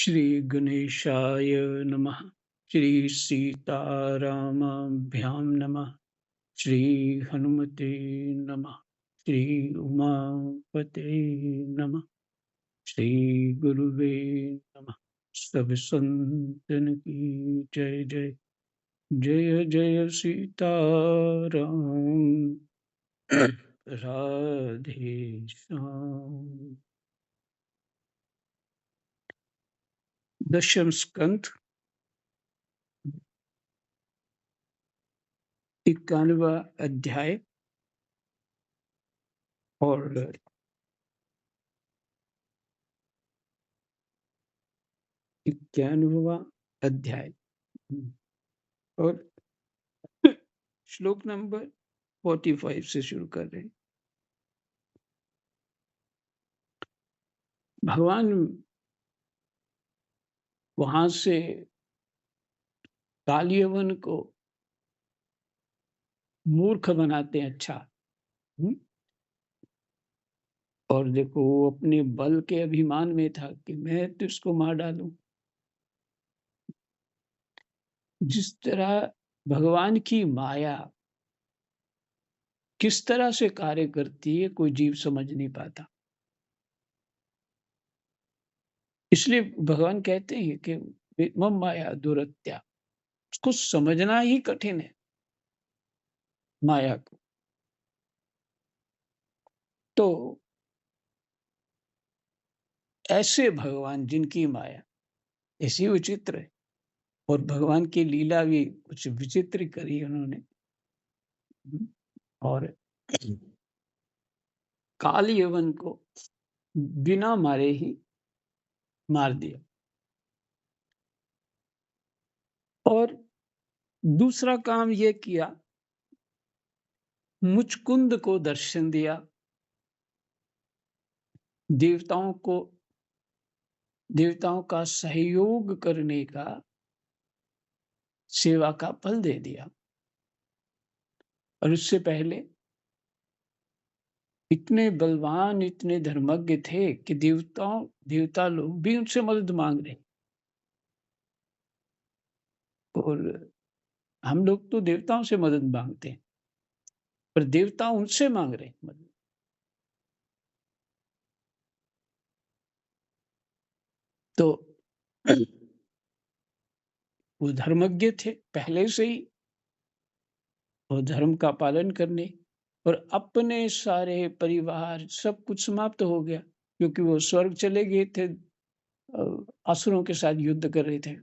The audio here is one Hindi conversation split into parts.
श्री गणेशाय नमः। श्री सीतारामाभ्यां नमः। श्री हनुमते नमः। श्री उमापते नमः। श्री गुरुवे नमः। सब संतन की जय जय। जय जय सीताराम। राधे श्याम। दशम स्कंध 91वां अध्याय और 91वां अध्याय और श्लोक नंबर 45 से शुरू कर रहे हैं। भगवान वहां से कालियवन को मूर्ख बनाते हैं। अच्छा। हम्म? और देखो वो अपने बल के अभिमान में था कि मैं तो इसको मार डालूं। जिस तरह भगवान की माया किस तरह से कार्य करती है कोई जीव समझ नहीं पाता। इसलिए भगवान कहते हैं कि मम माया दुरत्या, उसको समझना ही कठिन है माया को। तो ऐसे भगवान जिनकी माया ऐसी विचित्र है, और भगवान की लीला भी कुछ विचित्र करी उन्होंने। और काल यवन को बिना मारे ही मार दिया। और दूसरा काम ये किया, मुचकुंद को दर्शन दिया। देवताओं का सहयोग करने का, सेवा का फल दे दिया। और उससे पहले इतने बलवान इतने धर्मज्ञ थे कि देवता लोग भी उनसे मदद मांग रहे। और हम लोग तो देवताओं से मदद मांगते हैं, पर देवता उनसे मांग रहे हैं मदद। तो वो धर्मज्ञ थे पहले से ही, और धर्म का पालन करने, और अपने सारे परिवार सब कुछ समाप्त हो गया, क्योंकि वो स्वर्ग चले गए थे, असुरों के साथ युद्ध कर रहे थे।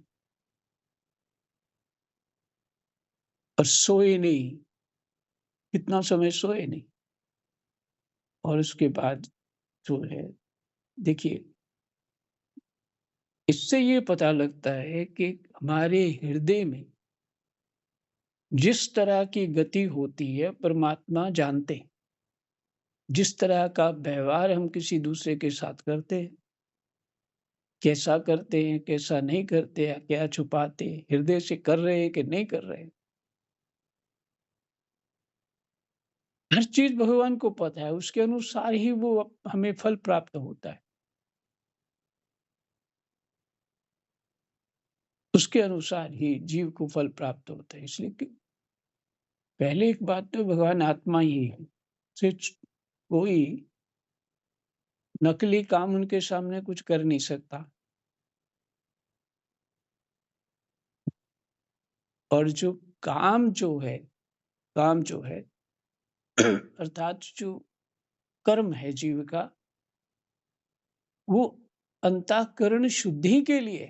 और सोए नहीं, कितना समय सोए नहीं। और उसके बाद जो है, देखिए, इससे ये पता लगता है कि हमारे हृदय में जिस तरह की गति होती है परमात्मा जानते हैं। जिस तरह का व्यवहार हम किसी दूसरे के साथ करते हैं, कैसा करते हैं कैसा नहीं करते हैं, क्या छुपाते हैं, हृदय से कर रहे हैं कि नहीं कर रहे हैं, हर चीज भगवान को पता है। उसके अनुसार ही वो हमें फल प्राप्त होता है। उसके अनुसार ही जीव को फल प्राप्त होता है। इसलिए कि पहले एक बात तो भगवान आत्मा ही है। सिर्फ कोई नकली काम उनके सामने कुछ कर नहीं सकता। और जो काम जो है अर्थात जो कर्म है जीव का, वो अंतःकरण शुद्धि के लिए।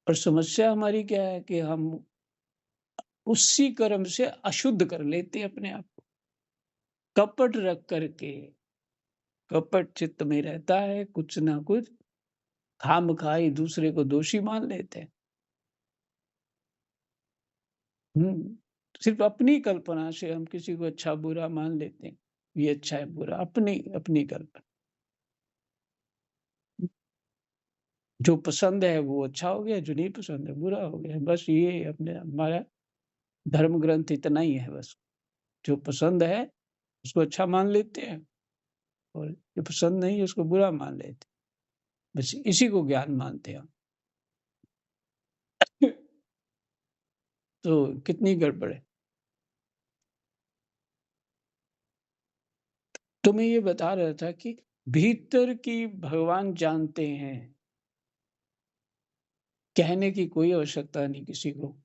और समस्या हमारी क्या है कि हम उसी कर्म से अशुद्ध कर लेते हैं अपने आप को। कपट रख करके, कपट चित्त में रहता है, कुछ ना कुछ खामखाई दूसरे को दोषी मान लेते हैं। सिर्फ अपनी कल्पना से हम किसी को अच्छा बुरा मान लेते हैं। ये अच्छा है बुरा, अपनी अपनी कल्पना। जो पसंद है वो अच्छा हो गया, जो नहीं पसंद है बुरा हो गया। बस ये अपने हमारा धर्म ग्रंथ इतना ही है बस। जो पसंद है उसको अच्छा मान लेते हैं, और जो पसंद नहीं है उसको बुरा मान लेते हैं। बस इसी को ज्ञान मानते हैं। तो कितनी गड़बड़ है। तो मैं ये बता रहा था कि भीतर की भगवान जानते हैं, कहने की कोई आवश्यकता नहीं किसी को।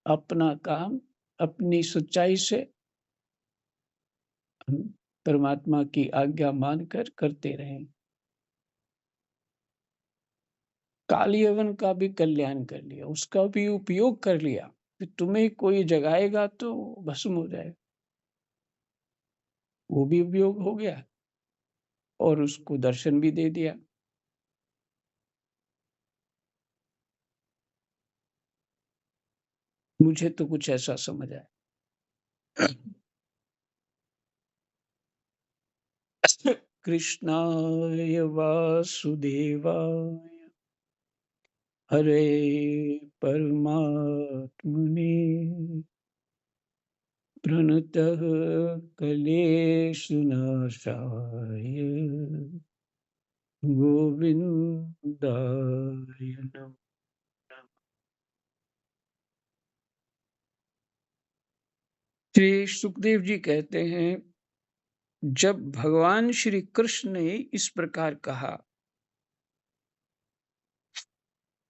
अपना काम अपनी सच्चाई से हम परमात्मा की आज्ञा मानकर करते रहें। काली यवन का भी कल्याण कर लिया, उसका भी उपयोग कर लिया, फिर तुम्हें कोई जगाएगा तो भस्म हो जाएगा। वो भी उपयोग हो गया और उसको दर्शन भी दे दिया। मुझे तो कुछ ऐसा समझ आया। कृष्णाय वासुदेवाय हरे परमात्मने प्रणतः क्लेशनाशाय गोविंदाय नमः। श्री सुखदेव जी कहते हैं, जब भगवान श्री कृष्ण ने इस प्रकार कहा,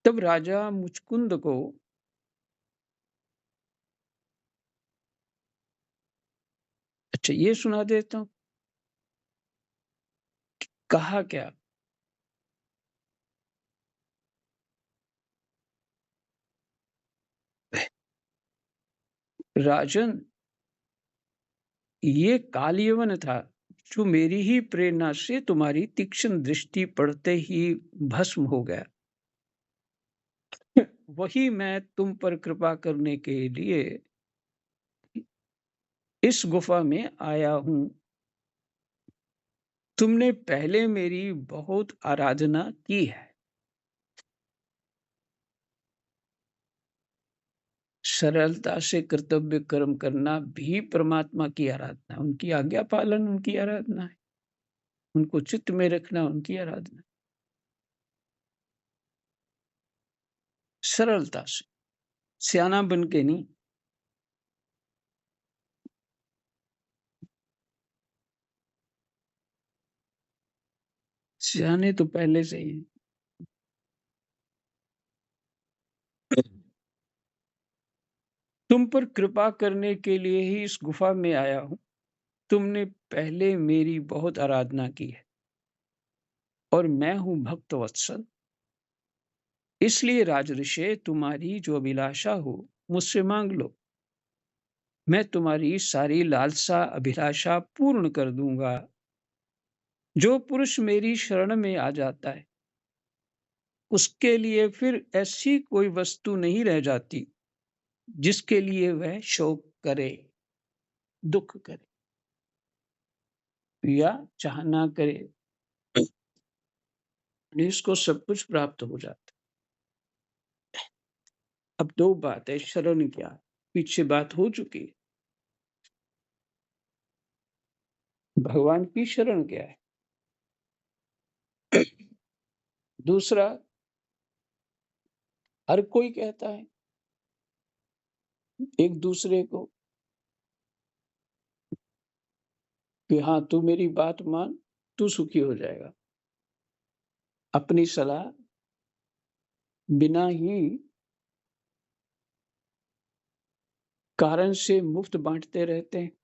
तब राजा मुचकुंद को अच्छा ये सुना देता हूँ। कहा क्या? राजन, ये कालयवन था जो मेरी ही प्रेरणा से तुम्हारी तीक्ष्ण दृष्टि पड़ते ही भस्म हो गया। वही मैं तुम पर कृपा करने के लिए इस गुफा में आया हूं। तुमने पहले मेरी बहुत आराधना की है। सरलता से कर्तव्य कर्म करना भी परमात्मा की आराधना है। उनकी आज्ञा पालन उनकी आराधना है। उनको चित्त में रखना उनकी आराधना है। सरलता से, सियाना बन के नहीं। सियाने तो पहले से ही हैं। तुम पर कृपा करने के लिए ही इस गुफा में आया हूं। तुमने पहले मेरी बहुत आराधना की है और मैं हूं भक्त वत्सल। इसलिए राजऋषि, तुम्हारी जो अभिलाषा हो मुझसे मांग लो। मैं तुम्हारी सारी लालसा अभिलाषा पूर्ण कर दूंगा। जो पुरुष मेरी शरण में आ जाता है उसके लिए फिर ऐसी कोई वस्तु नहीं रह जाती जिसके लिए वह शोक करे, दुख करे या चाहना करे। इसको सब कुछ प्राप्त हो जाता है। अब दो बात है, शरण क्या, पीछे बात हो चुकी है। भगवान की शरण क्या है? दूसरा, हर कोई कहता है एक दूसरे को कि हाँ तू मेरी बात मान, तू सुखी हो जाएगा। अपनी सलाह बिना ही कारण से मुफ्त बांटते रहते हैं।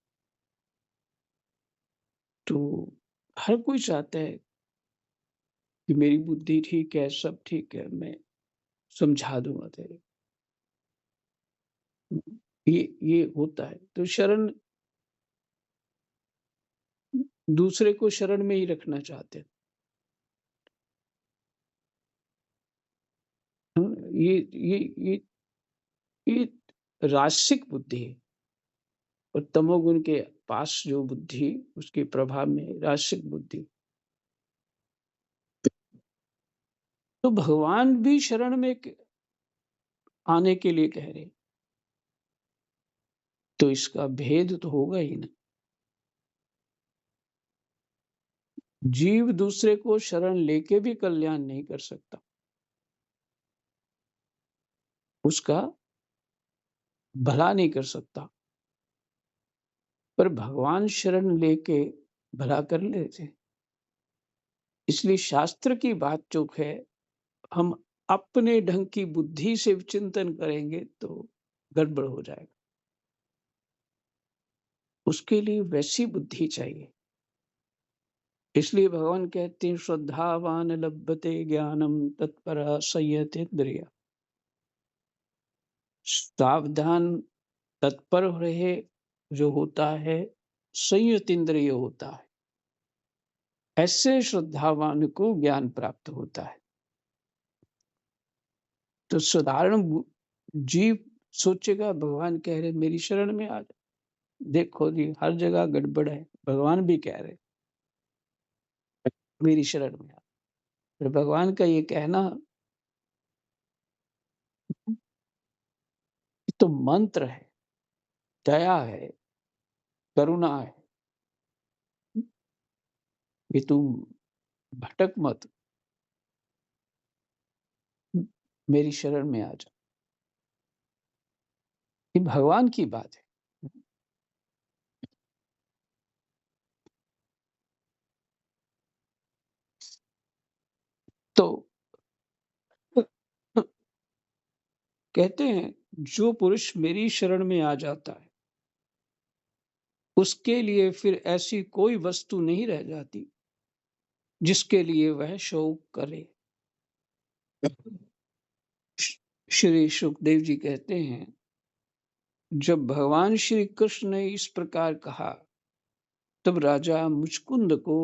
तो हर कोई चाहता है कि मेरी बुद्धि ठीक है, सब ठीक है, मैं समझा दूंगा तेरे। ये होता है। तो शरण, दूसरे को शरण में ही रखना चाहते हैं। हाँ, ये रासिक बुद्धि है। और तमोगुण के पास जो बुद्धि, उसके प्रभाव में रासिक बुद्धि। तो भगवान भी शरण में आने के लिए कह रहे, तो इसका भेद तो होगा ही ना। जीव दूसरे को शरण लेके भी कल्याण नहीं कर सकता, उसका भला नहीं कर सकता, पर भगवान शरण लेके भला कर लेते। इसलिए शास्त्र की बात जो है, हम अपने ढंग की बुद्धि से चिंतन करेंगे तो गड़बड़ हो जाएगा। उसके लिए वैसी बुद्धि चाहिए। इसलिए भगवान कहते हैं श्रद्धावान लभते ज्ञानम तत्पर संयतेन्द्रिय। सावधान तत्पर रहे जो होता है संयत इंद्रिय होता है। ऐसे श्रद्धावान को ज्ञान प्राप्त होता है। तो साधारण जीव सोचेगा भगवान कह रहे मेरी शरण में आ जा। देखो जी हर जगह गड़बड़ है, भगवान भी कह रहे मेरी शरण में आ। फिर भगवान का ये कहना ये तो मंत्र है, दया है, करुणा है कि तुम भटक मत, मेरी शरण में आ जा। ये भगवान की बात है। तो कहते हैं जो पुरुष मेरी शरण में आ जाता है उसके लिए फिर ऐसी कोई वस्तु नहीं रह जाती जिसके लिए वह शोक करे। श्री सुखदेव जी कहते हैं जब भगवान श्री कृष्ण ने इस प्रकार कहा तब राजा मुचकुंद को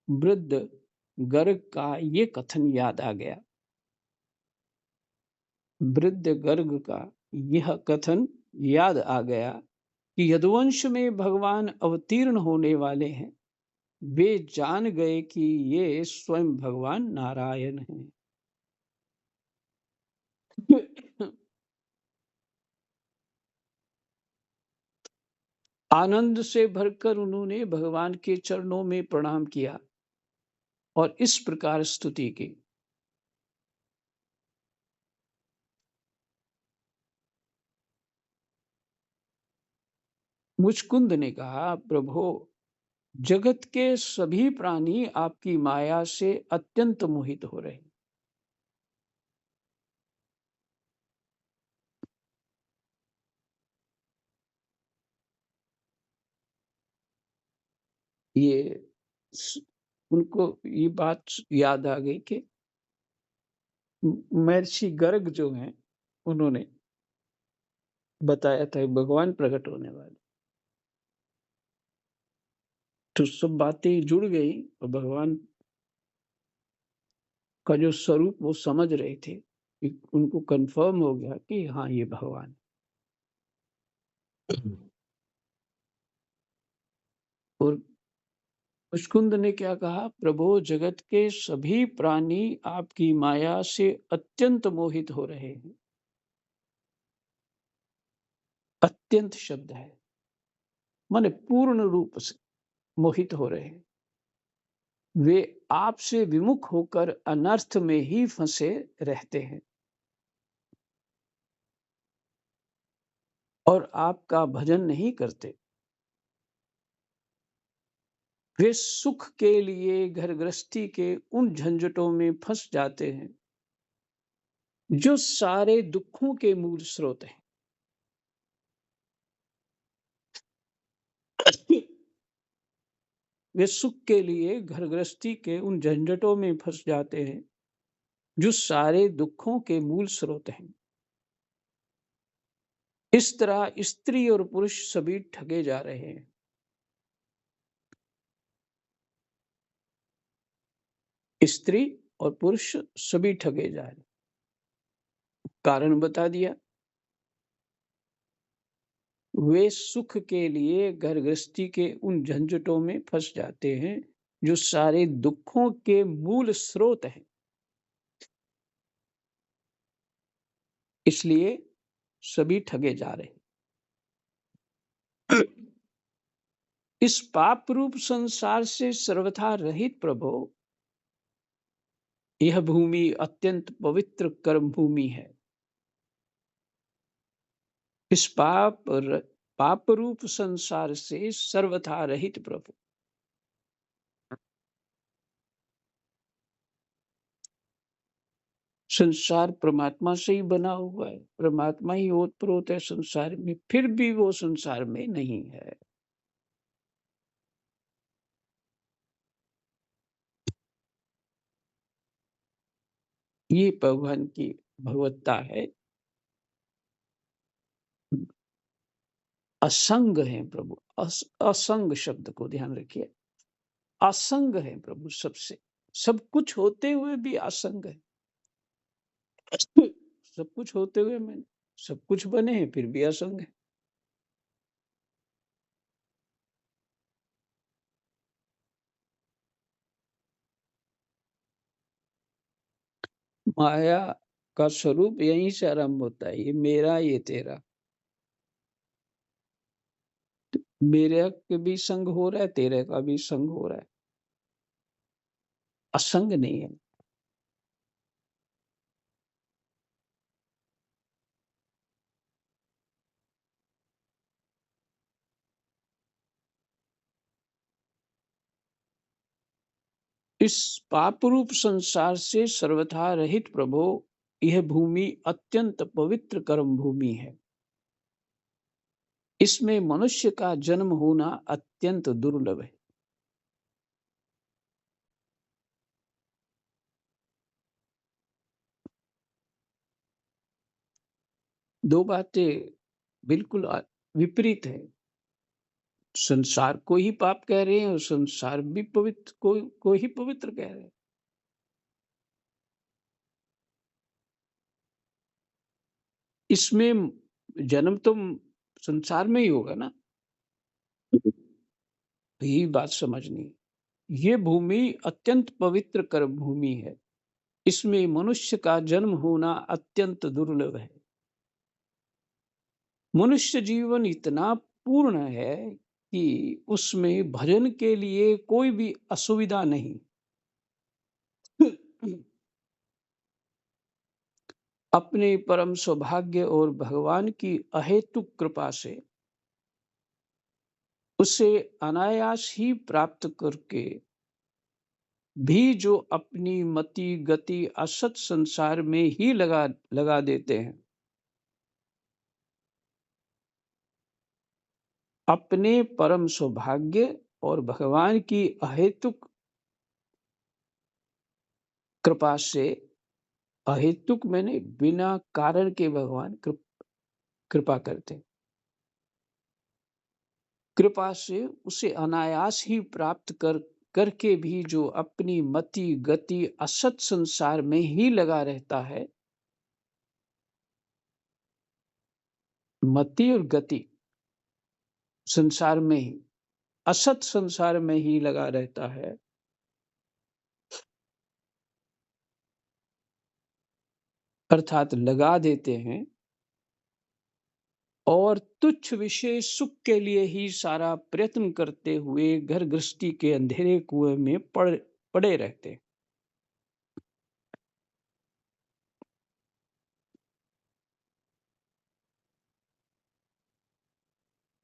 वृद्ध गर्ग का ये कथन याद आ गया। वृद्ध गर्ग का यह कथन याद आ गया कि यदुवंश में भगवान अवतीर्ण होने वाले हैं। वे जान गए कि ये स्वयं भगवान नारायण हैं। आनंद से भरकर उन्होंने भगवान के चरणों में प्रणाम किया और इस प्रकार स्तुति की। मुचकुंद ने कहा प्रभो जगत के सभी प्राणी आपकी माया से अत्यंत मोहित हो रहे हैं। ये उनको ये बात याद आ गई कि महर्षि गर्ग जो हैं उन्होंने बताया था भगवान प्रकट होने वाले। तो सब बातें जुड़ गई और भगवान का जो स्वरूप वो समझ रहे थे, उनको कंफर्म हो गया कि हाँ ये भगवान। और मुचकुंद ने क्या कहा प्रभु जगत के सभी प्राणी आपकी माया से अत्यंत मोहित हो रहे हैं। अत्यंत शब्द है माने पूर्ण रूप से मोहित हो रहे हैं। वे आपसे विमुख होकर अनर्थ में ही फंसे रहते हैं और आपका भजन नहीं करते। वे सुख के लिए घर गृहस्थी के उन झंझटों में फंस जाते हैं जो सारे दुखों के मूल स्रोत हैं। वे सुख के लिए घर गृहस्थी के उन झंझटों में फंस जाते हैं जो सारे दुखों के मूल स्रोत हैं। इस तरह स्त्री और पुरुष सभी ठगे जा रहे हैं। स्त्री और पुरुष सभी ठगे जा रहे हैं। कारण बता दिया। वे सुख के लिए घर गृहस्थी के उन झंझटों में फंस जाते हैं जो सारे दुखों के मूल स्रोत हैं। इसलिए सभी ठगे जा रहे हैं। इस पाप रूप संसार से सर्वथा रहित प्रभु, यह भूमि अत्यंत पवित्र कर्म भूमि है। इस पाप रूप संसार से सर्वथा रहित प्रभु, संसार परमात्मा से ही बना हुआ है, परमात्मा ही ओतप्रोत है संसार में, फिर भी वो संसार में नहीं है। ये भगवान की भगवत्ता है। असंग है प्रभु, असंग शब्द को ध्यान रखिए। असंग है प्रभु सबसे, सब कुछ होते हुए भी असंग है। सब कुछ होते हुए मैं सब कुछ बने हैं फिर भी असंग है। माया का स्वरूप यहीं से आरंभ होता है, ये मेरा ये तेरा। मेरे के भी संग हो रहा है, तेरे का भी संग हो रहा है, असंग नहीं है। इस पाप रूप संसार से सर्वथा रहित प्रभु, यह भूमि अत्यंत पवित्र कर्म भूमि है। इसमें मनुष्य का जन्म होना अत्यंत दुर्लभ है। दो बातें बिल्कुल विपरीत है। संसार को ही पाप कह रहे हैं और संसार भी पवित्र को ही पवित्र कह रहे हैं। इसमें जन्म तो संसार में ही होगा ना, यही बात समझनी है। ये भूमि अत्यंत पवित्र कर्म भूमि है। इसमें मनुष्य का जन्म होना अत्यंत दुर्लभ है। मनुष्य जीवन इतना पूर्ण है कि उसमें भजन के लिए कोई भी असुविधा नहीं। अपने परम सौभाग्य और भगवान की अहेतुक कृपा से उसे अनायास ही प्राप्त करके भी जो अपनी मति गति असत संसार में ही लगा लगा देते हैं, अपने परम सौभाग्य और भगवान की अहेतुक कृपा से, अहेतुक मैंने बिना कारण के भगवान कृपा करते, कृपा से उसे अनायास ही प्राप्त करके भी जो अपनी मति गति असत संसार में ही लगा रहता है। मति और गति संसार में ही, असत संसार में ही लगा रहता है, अर्थात लगा देते हैं, और तुच्छ विषय सुख के लिए ही सारा प्रयत्न करते हुए घर गृहस्थी के अंधेरे कुएं में पड़े रहते हैं।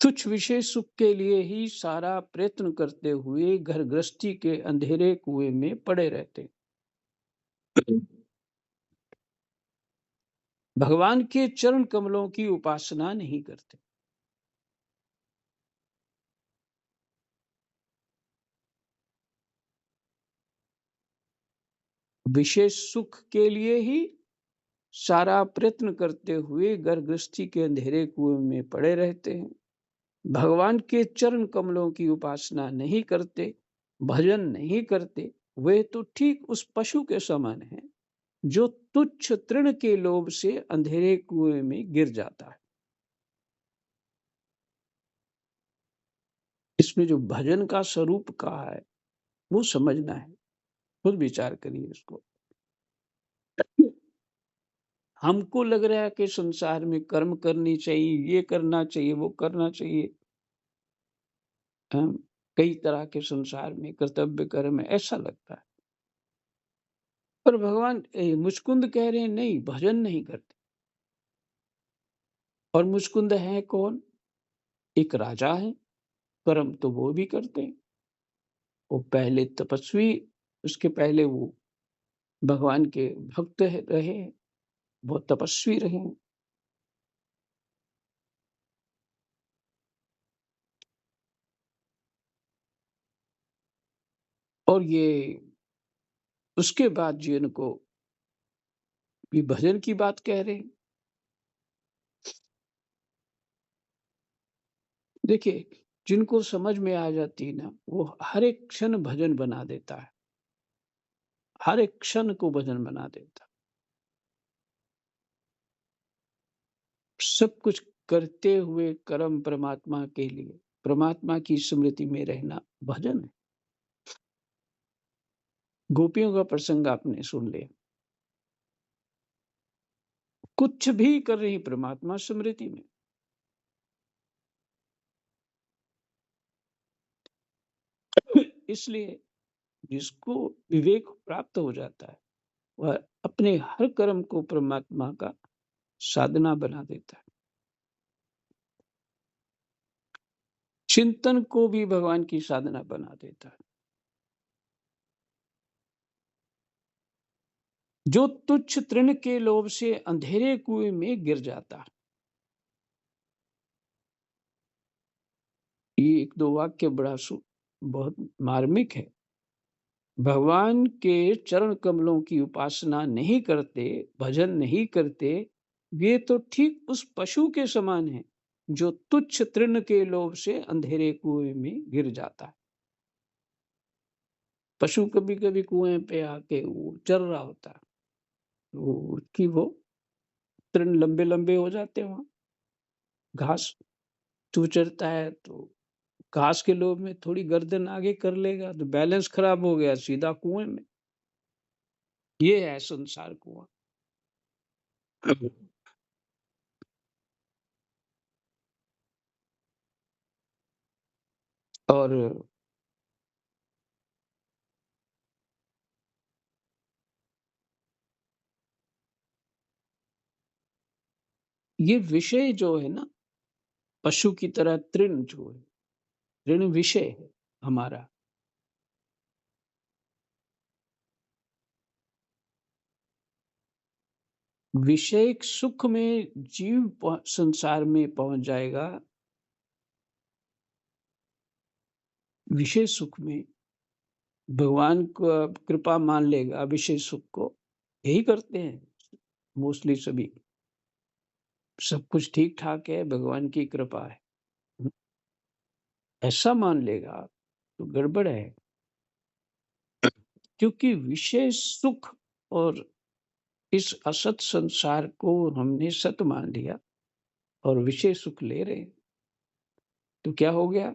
तुच्छ विषय सुख के लिए ही सारा प्रयत्न करते हुए घर गृहस्थी के अंधेरे कुएं में पड़े रहते हैं। भगवान के चरण कमलों की उपासना नहीं करते। विशेष सुख के लिए ही सारा प्रयत्न करते हुए घर गृहस्थी के अंधेरे कुएं में पड़े रहते हैं। भगवान के चरण कमलों की उपासना नहीं करते, भजन नहीं करते, वे तो ठीक उस पशु के समान हैं जो तुच्छ तृण के लोभ से अंधेरे कुएं में गिर जाता है। इसमें जो भजन का स्वरूप कहा है वो समझना है, खुद विचार करिए इसको। हमको लग रहा है कि संसार में कर्म करनी चाहिए, ये करना चाहिए, वो करना चाहिए। हाँ, कई तरह के संसार में कर्तव्य कर्म है, ऐसा लगता है। पर भगवान मुचकुंद कह रहे हैं नहीं, भजन नहीं करते। और मुचकुंद हैं कौन? एक राजा है, कर्म तो वो भी करते हैं। वो पहले तपस्वी, उसके पहले वो भगवान के भक्त रहे, बहुत तपस्वी रहे। और ये उसके बाद जिनको भी भजन की बात कह रहे हैं। देखिए, जिनको समझ में आ जाती है ना, वो हर एक क्षण भजन बना देता है। हर एक क्षण को भजन बना देता है। सब कुछ करते हुए कर्म परमात्मा के लिए, परमात्मा की स्मृति में रहना भजन है। गोपियों का प्रसंग आपने सुन लिया। कुछ भी कर रही परमात्मा स्मृति में। इसलिए जिसको विवेक प्राप्त हो जाता है, वह अपने हर कर्म को परमात्मा का साधना बना देता है। चिंतन को भी भगवान की साधना बना देता है। जो तुच्छ तृण के लोभ से अंधेरे कुएं में गिर जाता है। ये एक दो वाक्य बड़ा बहुत मार्मिक है। भगवान के चरण कमलों की उपासना नहीं करते, भजन नहीं करते, वे तो ठीक उस पशु के समान है जो तुच्छ तृण के लोभ से अंधेरे कुएं में गिर जाता है। पशु कभी कभी कुएं पे आके वो चर रहा होता है, वो उसकी वो तृण लंबे लंबे हो जाते हैं वहां, घास तू चरता है तो घास के लोभ में थोड़ी गर्दन आगे कर लेगा तो बैलेंस खराब हो गया, सीधा कुएं में। ये है संसार कुआं। और ये विषय जो है ना, पशु की तरह तृण जो है, तृण विषय है हमारा। विषय सुख में जीव संसार में पहुंच जाएगा। विषय सुख में भगवान को कृपा मान लेगा, विषय सुख को यही करते हैं मोस्टली सभी। सब कुछ ठीक ठाक है, भगवान की कृपा है, ऐसा मान लेगा तो गड़बड़ है। क्योंकि विषय सुख और इस असत संसार को हमने सत मान लिया और विषय सुख ले रहे हैं, तो क्या हो गया?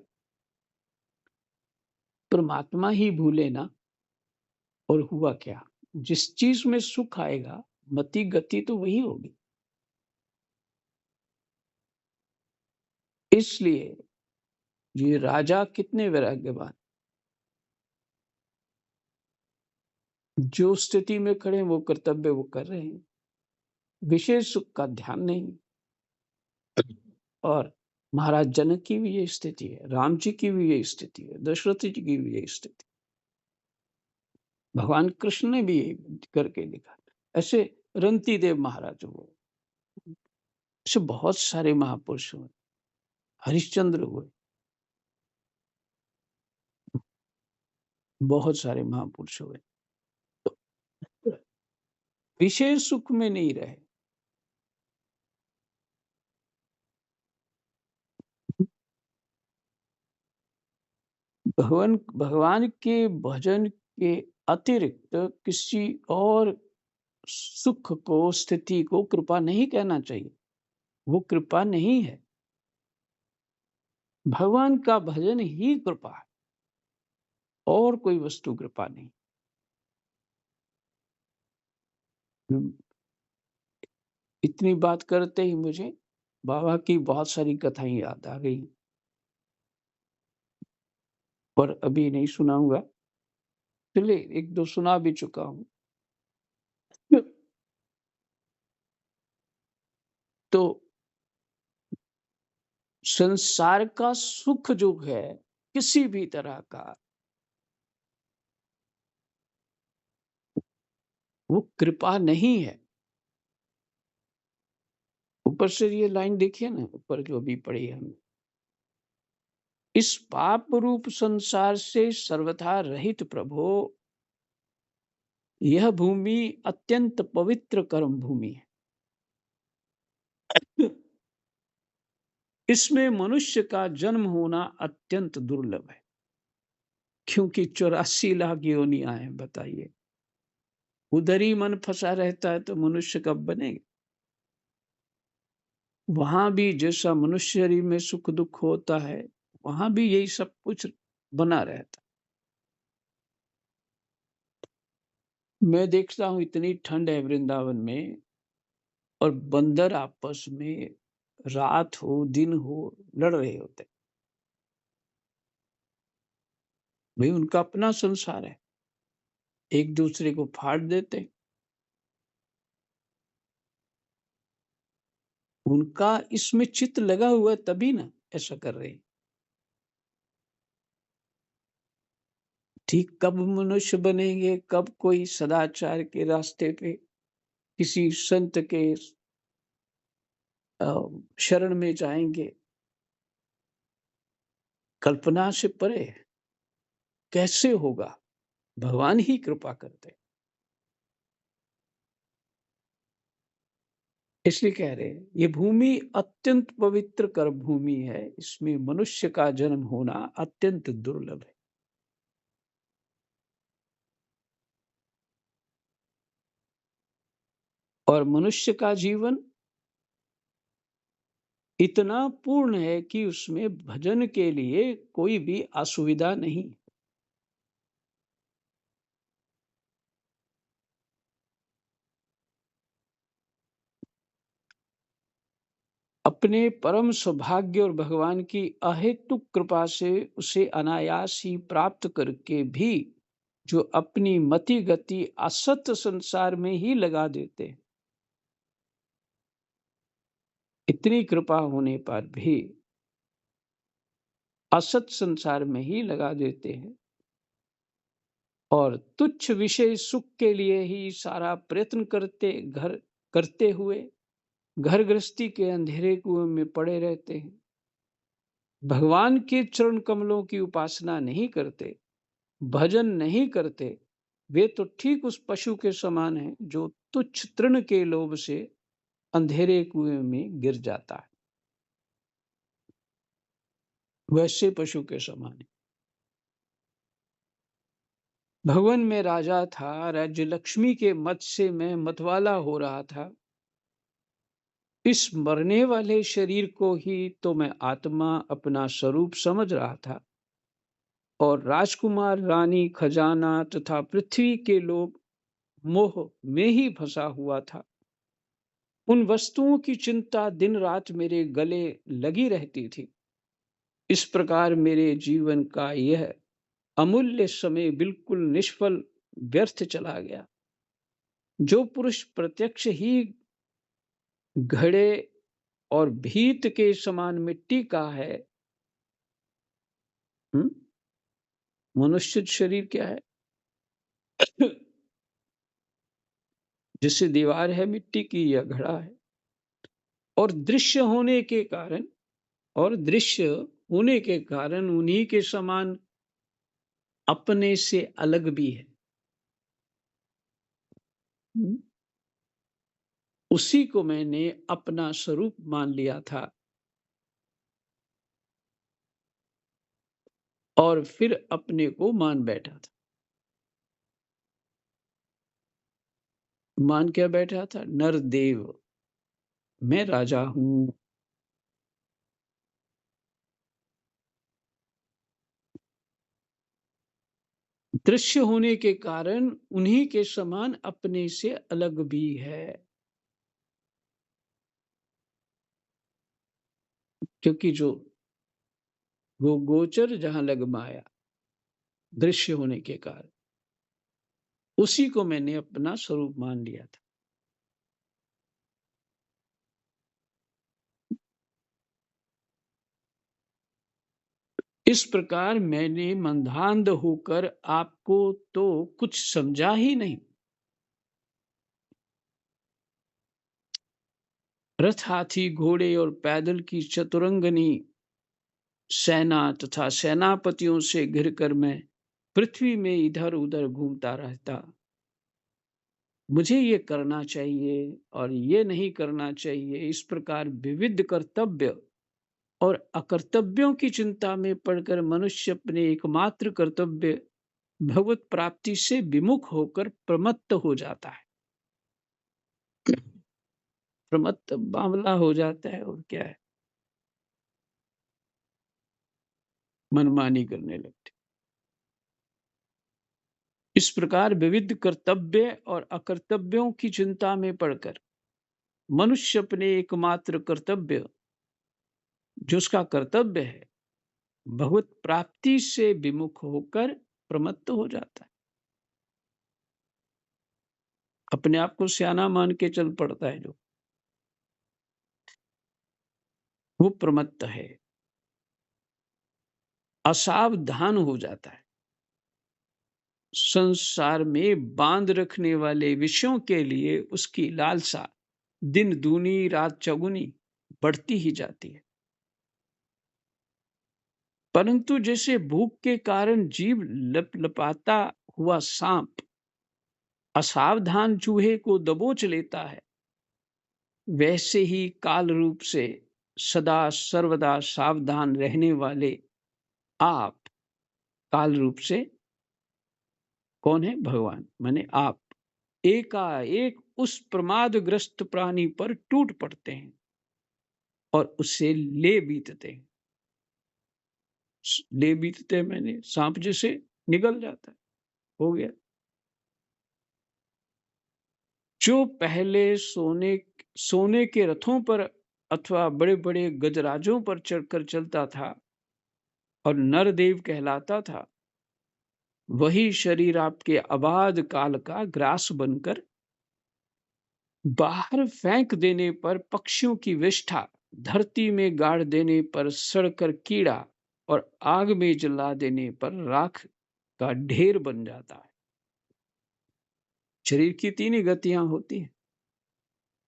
परमात्मा ही भूले ना। और हुआ क्या? जिस चीज में सुख आएगा, मति गति तो वही होगी। इसलिए ये राजा कितने वैराग्यवान, जो स्थिति में खड़े हैं, वो कर्तव्य वो कर रहे हैं, विषय सुख का ध्यान नहीं। और महाराज जनक की भी ये स्थिति है, राम जी की भी यही स्थिति है, दशरथ जी की भी यही स्थिति, भगवान कृष्ण ने भी यही करके दिखा। ऐसे रंती देव महाराज हुए, ऐसे बहुत सारे महापुरुष हुए, हरिश्चंद्र हुए, बहुत सारे महापुरुष हुए, विषय सुख में नहीं रहे। भगवान भगवान के भजन के अतिरिक्त किसी और सुख को, स्थिति को कृपा नहीं कहना चाहिए। वो कृपा नहीं है। भगवान का भजन ही कृपा है, और कोई वस्तु कृपा नहीं। इतनी बात करते ही मुझे बाबा की बहुत सारी कथाएं याद आ गई। पर अभी नहीं सुनाऊँगा। चलिए 1-2 सुना भी चुका हूँ। तो संसार का सुख जो है, किसी भी तरह का, वो कृपा नहीं है। ऊपर से ये लाइन देखिए ना, ऊपर जो अभी पढ़ी हमने। इस पाप रूप संसार से सर्वथा रहित प्रभो, यह भूमि अत्यंत पवित्र कर्म भूमि है। इसमें मनुष्य का जन्म होना अत्यंत दुर्लभ है, क्योंकि 84 लाख योनियां हैं, बताइए। उधर ही मन फंसा रहता है तो मनुष्य कब बनेगा? वहां भी जैसा मनुष्य शरीर में सुख दुख होता है, वहां भी यही सब कुछ बना रहता। मैं देखता हूँ इतनी ठंड है वृंदावन में, और बंदर आपस में रात हो दिन हो लड़ रहे होते। भाई उनका अपना संसार है, एक दूसरे को फाड़ देते। उनका इसमें चित्त लगा हुआ है, तभी ना ऐसा कर रहे हैं। ठीक कब मनुष्य बनेंगे, कब कोई सदाचार के रास्ते पे किसी संत के अ, शरण में जाएंगे, कल्पना से परे है। कैसे होगा? भगवान ही कृपा करते हैं। इसलिए कह रहे हैं ये भूमि अत्यंत पवित्र कर भूमि है, इसमें मनुष्य का जन्म होना अत्यंत दुर्लभ है। और मनुष्य का जीवन इतना पूर्ण है कि उसमें भजन के लिए कोई भी असुविधा नहीं। अपने परम सौभाग्य और भगवान की अहेतुक कृपा से उसे अनायास ही प्राप्त करके भी जो अपनी मति गति असत संसार में ही लगा देते हैं, इतनी कृपा होने पर भी असत संसार में ही लगा देते हैं, और तुच्छ विषय सुख के लिए ही सारा प्रयत्न करते हुए घर गृहस्थी के अंधेरे कुएं में पड़े रहते हैं। भगवान के चरण कमलों की उपासना नहीं करते, भजन नहीं करते। वे तो ठीक उस पशु के समान हैं जो तुच्छ तृण के लोभ से अंधेरे कुएं में गिर जाता है। वैसे पशु के समान है। भवन में राजा था, राज्य लक्ष्मी के मत से मैं मतवाला हो रहा था। इस मरने वाले शरीर को ही तो मैं आत्मा अपना स्वरूप समझ रहा था, और राजकुमार रानी खजाना तथा पृथ्वी के लोग मोह में ही फंसा हुआ था। उन वस्तुओं की चिंता दिन रात मेरे गले लगी रहती थी। इस प्रकार मेरे जीवन का यह अमूल्य समय बिल्कुल निष्फल व्यर्थ चला गया। जो पुरुष प्रत्यक्ष ही घड़े और भीत के समान मिट्टी का है, हम्म, मनुष्य शरीर क्या है? जैसे दीवार है मिट्टी की या घड़ा है, और दृश्य होने के कारण और दृश्य होने के कारण उन्हीं के समान अपने से अलग भी है। हम्म, उसी को मैंने अपना स्वरूप मान लिया था, और फिर अपने को मान बैठा था। मान क्या बैठा था? नरदेव, मैं राजा हूं। दृश्य होने के कारण उन्हीं के समान अपने से अलग भी है, क्योंकि जो वो गोचर जहां लग माया, दृश्य होने के कारण। उसी को मैंने अपना स्वरूप मान लिया था। इस प्रकार मैंने मंदांध होकर आपको तो कुछ समझा ही नहीं। रथ, हाथी, घोड़े और पैदल की चतुरंगनी सेना तथा सेनापतियों से घिरकर मैं पृथ्वी में इधर उधर घूमता रहता। मुझे ये करना चाहिए और ये नहीं करना चाहिए, इस प्रकार विविध कर्तव्य और अकर्तव्यों की चिंता में पड़कर मनुष्य अपने एकमात्र कर्तव्य भगवत प्राप्ति से विमुख होकर प्रमत्त हो जाता है। प्रमत्त बावला हो जाता है और क्या है, मनमानी करने लगते। इस प्रकार विविध कर्तव्य और अकर्तव्यों की चिंता में पड़कर मनुष्य अपने एकमात्र कर्तव्य, जो उसका कर्तव्य है, भगवत प्राप्ति से विमुख होकर प्रमत्त हो जाता है। अपने आप को सियाना मान के चल पड़ता है जो, वो प्रमत्त है, असावधान हो जाता है। संसार में बांध रखने वाले विषयों के लिए उसकी लालसा दिन दूनी रात चौगुनी बढ़ती ही जाती है। परंतु जैसे भूख के कारण जीव लपलपाता हुआ सांप असावधान चूहे को दबोच लेता है, वैसे ही काल रूप से सदा सर्वदा सावधान रहने वाले आप, काल रूप से कौन है? भगवान, माने आप एकाएक उस प्रमादग्रस्त प्राणी पर टूट पड़ते हैं और उससे ले बीतते हैं। ले बीतते मैंने सांप जैसे निगल जाता है, हो गया। जो पहले सोने के रथों पर अथवा बड़े बड़े गजराजों पर चढ़कर चलता था और नरदेव कहलाता था, वही शरीर आपके अबाध काल का ग्रास बनकर बाहर फेंक देने पर पक्षियों की विष्ठा, धरती में गाड़ देने पर सड़कर कीड़ा और आग में जला देने पर राख का ढेर बन जाता है। शरीर की तीन ही गतियां होती हैं,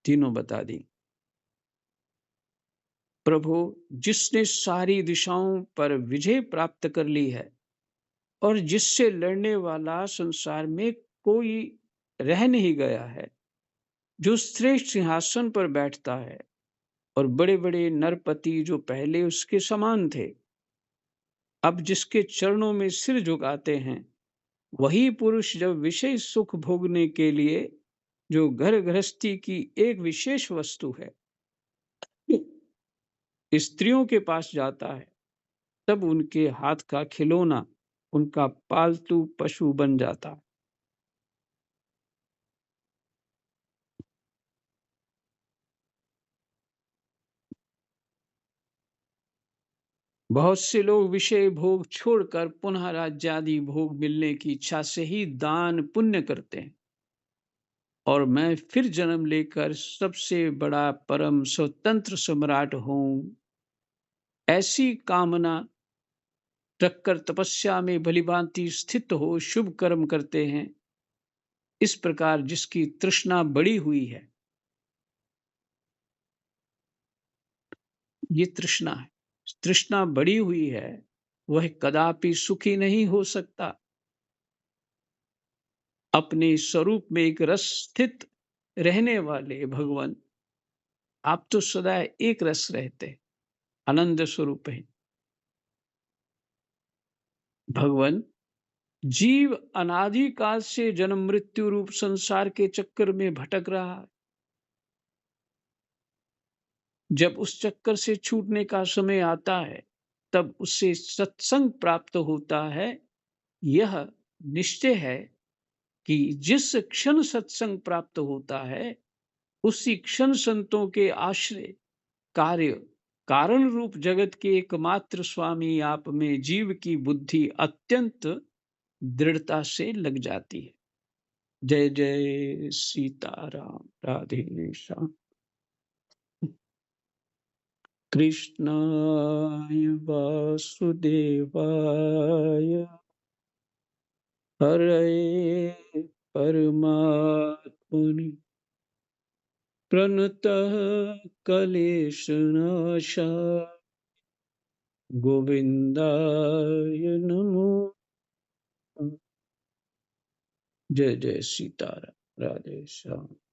तीनों बता दी। प्रभु, जिसने सारी दिशाओं पर विजय प्राप्त कर ली है और जिससे लड़ने वाला संसार में कोई रह नहीं गया है, जो श्रेष्ठ सिंहासन पर बैठता है और बड़े बड़े नरपति जो पहले उसके समान थे, अब जिसके चरणों में सिर झुकाते हैं, वही पुरुष जब विषय सुख भोगने के लिए जो घर गृहस्थी की एक विशेष वस्तु है, स्त्रियों के पास जाता है, तब उनके हाथ का खिलौना उनका पालतू पशु बन जाता है। बहुत से लोग विषय भोग छोड़कर पुनः राज्यादि भोग मिलने की इच्छा से ही दान पुण्य करते हैं और मैं फिर जन्म लेकर सबसे बड़ा परम स्वतंत्र सम्राट हूं, ऐसी कामना रखकर तपस्या में भलीभांति स्थित हो शुभ कर्म करते हैं। इस प्रकार जिसकी तृष्णा बड़ी हुई है, ये तृष्णा है, तृष्णा बड़ी हुई है, वह कदापि सुखी नहीं हो सकता। अपने स्वरूप में एक रस स्थित रहने वाले भगवान, आप तो सदा एक रस रहते, आनंद स्वरूप है। भगवान, जीव अनादि काल से जन्म मृत्यु रूप संसार के चक्कर में भटक रहा है। जब उस चक्कर से छूटने का समय आता है, तब उससे सत्संग प्राप्त होता है। यह निश्चय है कि जिस क्षण सत्संग प्राप्त होता है, उसी क्षण संतों के आश्रय कार्य कारण रूप जगत के एकमात्र स्वामी आप में जीव की बुद्धि अत्यंत दृढ़ता से लग जाती है। जय जय सीताराम, राधे श्याम। कृष्णाय वासुदेवाय हरये परमात्मने प्रणतः क्लेशनाशाय गोविन्दाय नमो नमः। जय जय सीताराम, राधे श्याम।